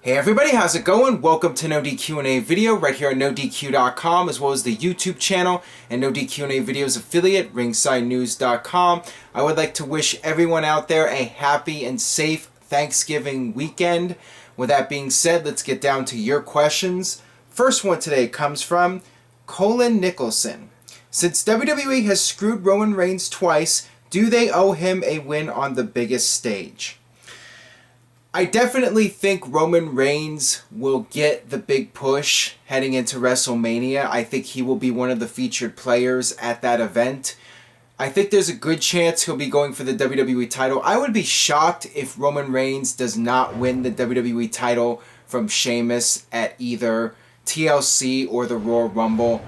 Hey everybody, how's it going? Welcome to NoDQ&A video right here on NoDQ.com, as well as the YouTube channel and NoDQ&A videos affiliate, RingsideNews.com. I would like to wish everyone out there a happy and safe Thanksgiving weekend. With that being said, let's get down to your questions. First one today comes from Colin Nicholson. Since WWE has screwed Roman Reigns twice, do they owe him a win on the biggest stage? I definitely think Roman Reigns will get the big push heading into WrestleMania. I think he will be one of the featured players at that event. I think there's a good chance he'll be going for the WWE title. I would be shocked if Roman Reigns does not win the WWE title from Sheamus at either TLC or the Royal Rumble.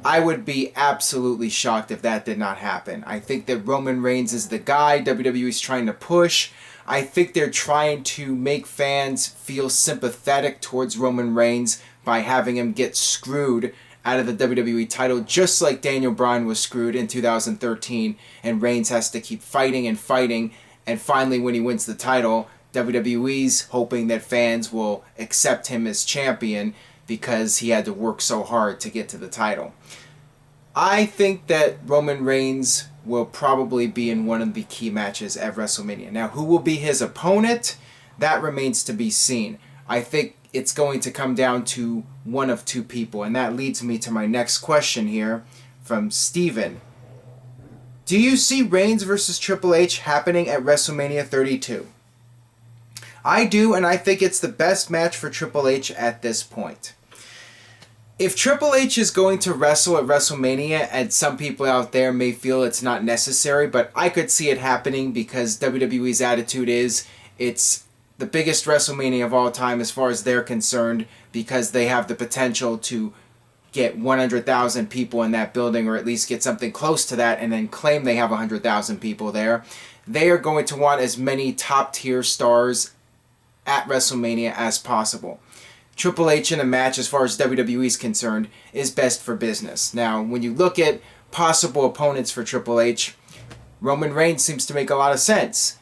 I would be absolutely shocked if that did not happen. I think that Roman Reigns is the guy WWE's trying to push. I think they're trying to make fans feel sympathetic towards Roman Reigns by having him get screwed out of the WWE title, just like Daniel Bryan was screwed in 2013, and Reigns has to keep fighting and fighting, and finally when he wins the title, WWE's hoping that fans will accept him as champion because he had to work so hard to get to the title. I think that Roman Reigns will probably be in one of the key matches at WrestleMania. Now, who will be his opponent? That remains to be seen. I think it's going to come down to one of two people, and that leads me to my next question here from Steven. Do you see Reigns versus Triple H happening at WrestleMania 32? I do, and I think it's the best match for Triple H at this point. If Triple H is going to wrestle at WrestleMania, and some people out there may feel it's not necessary, but I could see it happening because WWE's attitude is it's the biggest WrestleMania of all time as far as they're concerned, because they have the potential to get 100,000 people in that building, or at least get something close to that, and then claim they have 100,000 people there. They are going to want as many top-tier stars at WrestleMania as possible. Triple H in a match, as far as WWE is concerned, is best for business. Now, when you look at possible opponents for Triple H, Roman Reigns seems to make a lot of sense.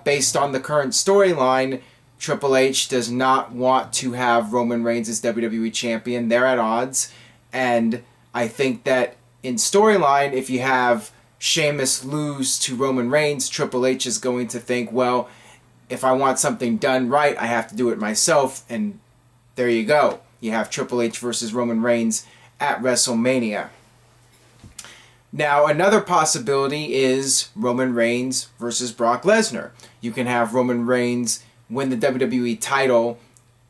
Based on the current storyline, Triple H does not want to have Roman Reigns as WWE champion. They're at odds. And I think that in storyline, if you have Sheamus lose to Roman Reigns, Triple H is going to think, well, if I want something done right, I have to do it myself, and there you go. You have Triple H versus Roman Reigns at WrestleMania. Now, another possibility is Roman Reigns versus Brock Lesnar. You can have Roman Reigns win the WWE title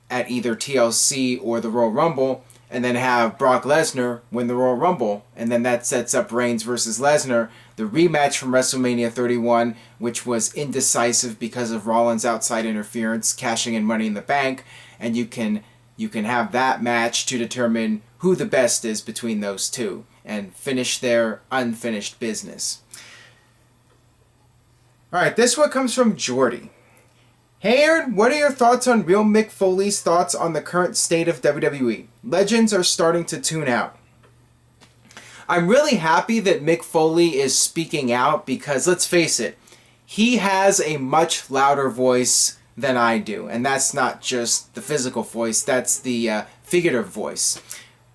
at either TLC or the Royal Rumble, and then have Brock Lesnar win the Royal Rumble, and then that sets up Reigns versus Lesnar, the rematch from WrestleMania 31, which was indecisive because of Rollins' outside interference, cashing in Money in the Bank, and you can have that match to determine who the best is between those two and finish their unfinished business. Alright, this one comes from Jordy. Hey Aaron, what are your thoughts on real Mick Foley's thoughts on the current state of WWE? Legends are starting to tune out. I'm really happy that Mick Foley is speaking out because, let's face it, he has a much louder voice than I do, and that's not just the physical voice, that's the figurative voice.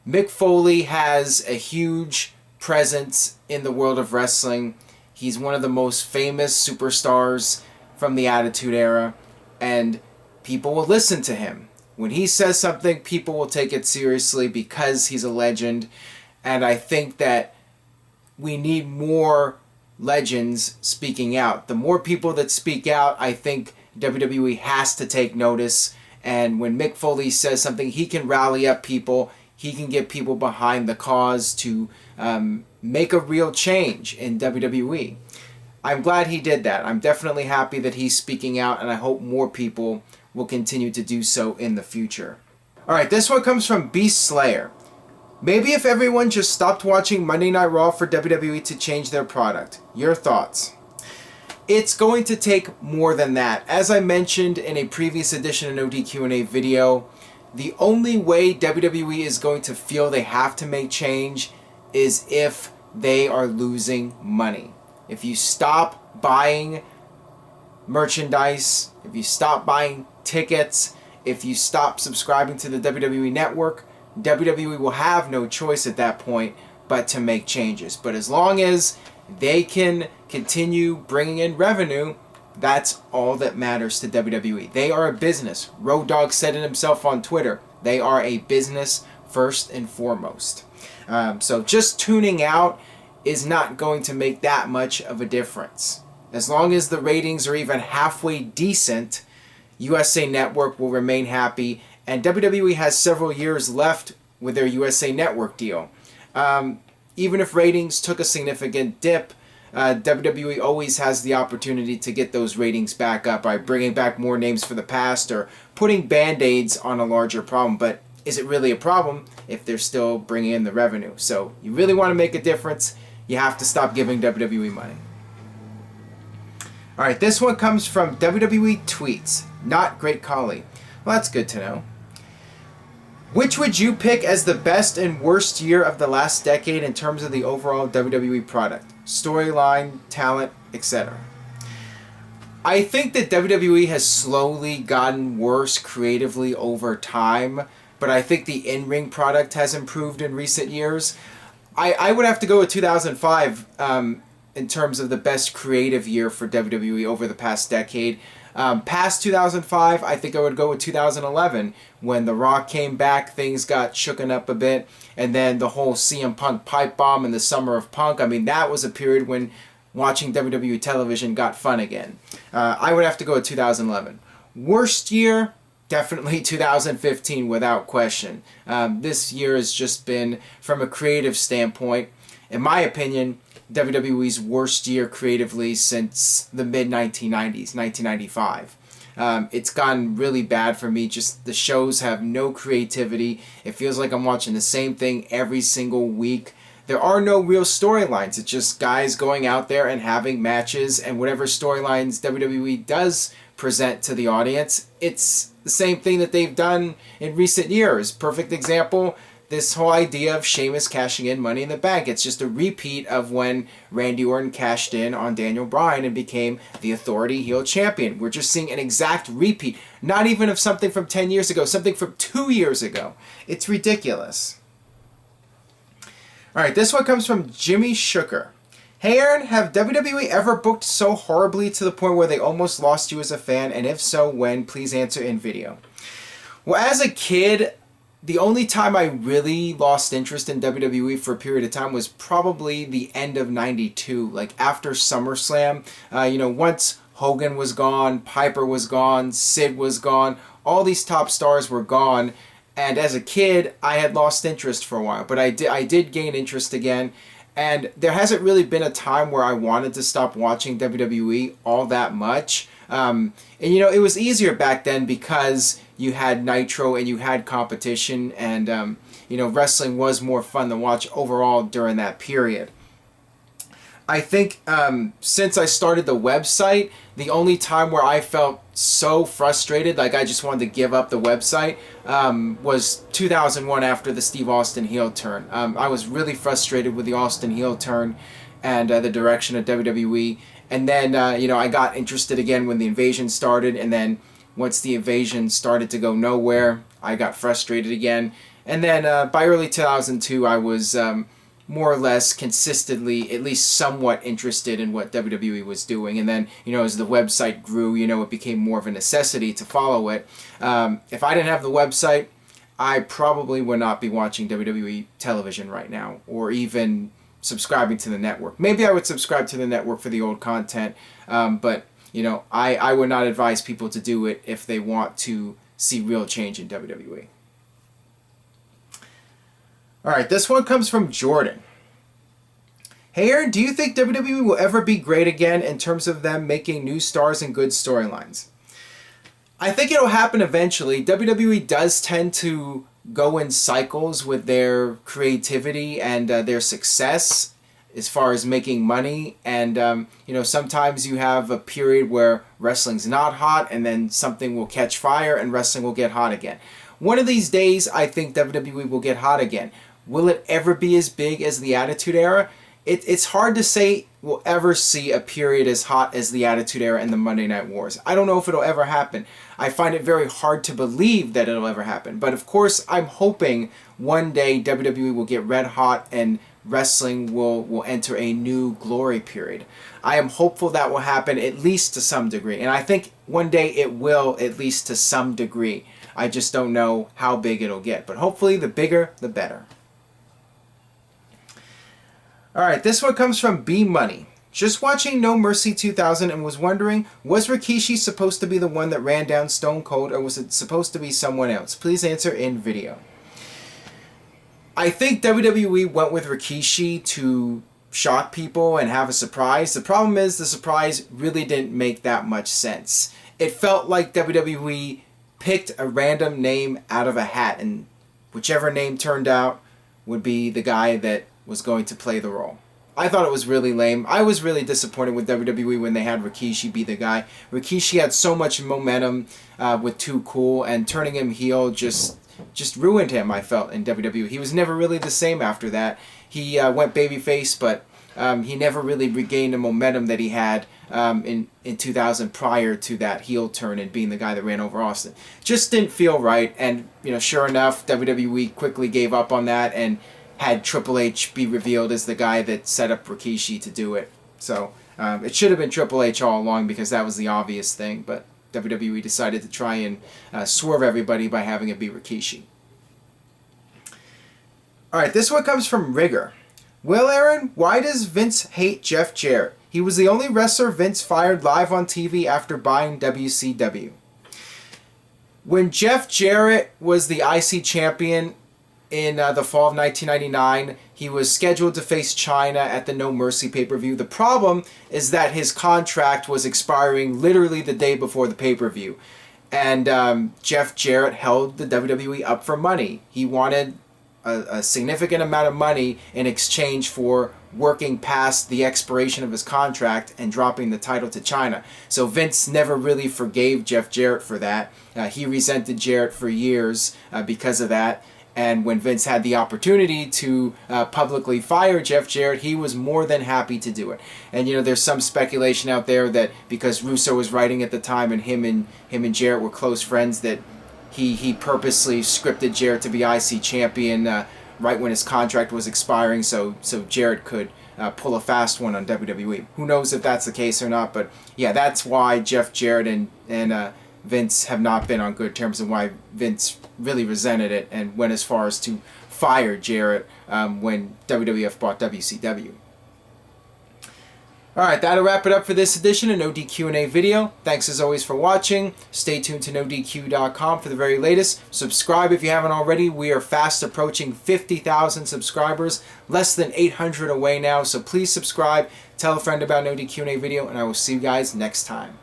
Mick Foley has a huge presence in the world of wrestling. He's one of the most famous superstars from the Attitude Era, and people will listen to him. When he says something, people will take it seriously because he's a legend, and I think that we need more legends speaking out. The more people that speak out, I think WWE has to take notice, and when Mick Foley says something, he can rally up people, he can get people behind the cause to make a real change in WWE. I'm glad he did that. I'm definitely happy that he's speaking out, and I hope more people will continue to do so in the future. Alright, this one comes from Beast Slayer. Maybe if everyone just stopped watching Monday Night Raw for WWE to change their product. Your thoughts? It's going to take more than that. As I mentioned in a previous edition of NoDQ&A video, the only way WWE is going to feel they have to make change is if they are losing money. If you stop buying merchandise, if you stop buying tickets, if you stop subscribing to the WWE Network, WWE will have no choice at that point but to make changes. But as long as they can continue bringing in revenue, that's all that matters to WWE. They are a business. Road Dogg said it himself on Twitter. They are a business first and foremost. So just tuning out is not going to make that much of a difference. As long as the ratings are even halfway decent, USA Network will remain happy, and WWE has several years left with their USA Network deal. Even if ratings took a significant dip, WWE always has the opportunity to get those ratings back up by bringing back more names for the past or putting band-aids on a larger problem. But is it really a problem if they're still bringing in the revenue? So you really want to make a difference, you have to stop giving WWE money. Alright, this one comes from WWE Tweets. Not Great Khali. Well, that's good to know. Which would you pick as the best and worst year of the last decade in terms of the overall WWE product? Storyline, talent, etc. I think that WWE has slowly gotten worse creatively over time, but I think the in-ring product has improved in recent years. I would have to go with 2005 in terms of the best creative year for WWE over the past decade. Past 2005, I think I would go with 2011. When The Rock came back, things got shooken up a bit. And then the whole CM Punk pipe bomb in the Summer of Punk. I mean, that was a period when watching WWE television got fun again. I would have to go with 2011. Worst year? Definitely 2015 without question. This year has just been, from a creative standpoint, in my opinion, WWE's worst year creatively since the mid-1990s, 1995. It's gotten really bad for me. Just the shows have no creativity. It feels like I'm watching the same thing every single week. There are no real storylines. It's just guys going out there and having matches, and whatever storylines WWE does present to the audience, it's the same thing that they've done in recent years. Perfect example, this whole idea of Sheamus cashing in Money in the Bank. It's just a repeat of when Randy Orton cashed in on Daniel Bryan and became the Authority heel champion. We're just seeing an exact repeat, not even of something from 10 years ago, something from 2 years ago. It's ridiculous. Alright, this one comes from Jimmy Shooker. Hey Aaron, have WWE ever booked so horribly to the point where they almost lost you as a fan? And if so, when? Please answer in video. Well, as a kid, the only time I really lost interest in WWE for a period of time was probably the end of '92, like after SummerSlam. Once Hogan was gone, Piper was gone, Sid was gone, all these top stars were gone, and as a kid, I had lost interest for a while, but I did gain interest again, and there hasn't really been a time where I wanted to stop watching WWE all that much. It was easier back then because you had Nitro and you had competition, and wrestling was more fun to watch overall during that period. I think since I started the website, the only time where I felt so frustrated, like I just wanted to give up the website, was 2001 after the Steve Austin heel turn. I was really frustrated with the Austin heel turn and the direction of WWE. And then, I got interested again when the invasion started, and then once the invasion started to go nowhere, I got frustrated again. And then by early 2002, I was more or less consistently, at least somewhat interested in what WWE was doing. And then, as the website grew, it became more of a necessity to follow it. If I didn't have the website, I probably would not be watching WWE television right now, or even subscribing to the network. Maybe I would subscribe to the network for the old content, but I would not advise people to do it if they want to see real change in WWE. Alright, this one comes from Jordan. Hey Aaron, do you think WWE will ever be great again in terms of them making new stars and good storylines? I think it'll happen eventually. WWE does tend to go in cycles with their creativity and their success as far as making money, and sometimes you have a period where wrestling's not hot and then something will catch fire and wrestling will get hot again. One of these days I think WWE will get hot again. Will it ever be as big as the Attitude Era? It's hard to say we'll ever see a period as hot as the Attitude Era and the Monday Night Wars. I don't know if it'll ever happen. I find it very hard to believe that it'll ever happen. But of course, I'm hoping one day WWE will get red hot and wrestling will enter a new glory period. I am hopeful that will happen, at least to some degree. And I think one day it will, at least to some degree. I just don't know how big it'll get. But hopefully the bigger, the better. Alright, this one comes from B Money. Just watching No Mercy 2000 and was wondering, was Rikishi supposed to be the one that ran down Stone Cold, or was it supposed to be someone else? Please answer in video. I think WWE went with Rikishi to shock people and have a surprise. The problem is the surprise really didn't make that much sense. It felt like WWE picked a random name out of a hat, and whichever name turned out would be the guy that was going to play the role. I thought it was really lame. I was really disappointed with WWE when they had Rikishi be the guy. Rikishi had so much momentum with Too Cool, and turning him heel just ruined him, I felt, in WWE. He was never really the same after that. He went babyface, but he never really regained the momentum that he had in 2000 prior to that heel turn and being the guy that ran over Austin. Just didn't feel right, and sure enough, WWE quickly gave up on that and had Triple H be revealed as the guy that set up Rikishi to do it. So it should have been Triple H all along, because that was the obvious thing, but WWE decided to try and swerve everybody by having it be Rikishi. Alright, this one comes from Rigger. Will Aaron, why does Vince hate Jeff Jarrett? He was the only wrestler Vince fired live on TV after buying WCW. When Jeff Jarrett was the IC champion in the fall of 1999, he was scheduled to face China at the No Mercy pay-per-view. The problem is that his contract was expiring literally the day before the pay-per-view. And Jeff Jarrett held the WWE up for money. He wanted a significant amount of money in exchange for working past the expiration of his contract and dropping the title to China. So Vince never really forgave Jeff Jarrett for that. He resented Jarrett for years because of that. And when Vince had the opportunity to publicly fire Jeff Jarrett, he was more than happy to do it. And there's some speculation out there that because Russo was writing at the time and him and Jarrett were close friends, that he purposely scripted Jarrett to be IC champion right when his contract was expiring, so Jarrett could pull a fast one on WWE. Who knows if that's the case or not? But yeah, that's why Jeff Jarrett and Vince have not been on good terms, and why Vince really resented it and went as far as to fire Jarrett when WWF bought WCW. Alright, that'll wrap it up for this edition of NoDQ&A video. Thanks as always for watching. Stay tuned to NoDQ.com for the very latest. Subscribe if you haven't already. We are fast approaching 50,000 subscribers. Less than 800 away now, so please subscribe. Tell a friend about NoDQ&A video, and I will see you guys next time.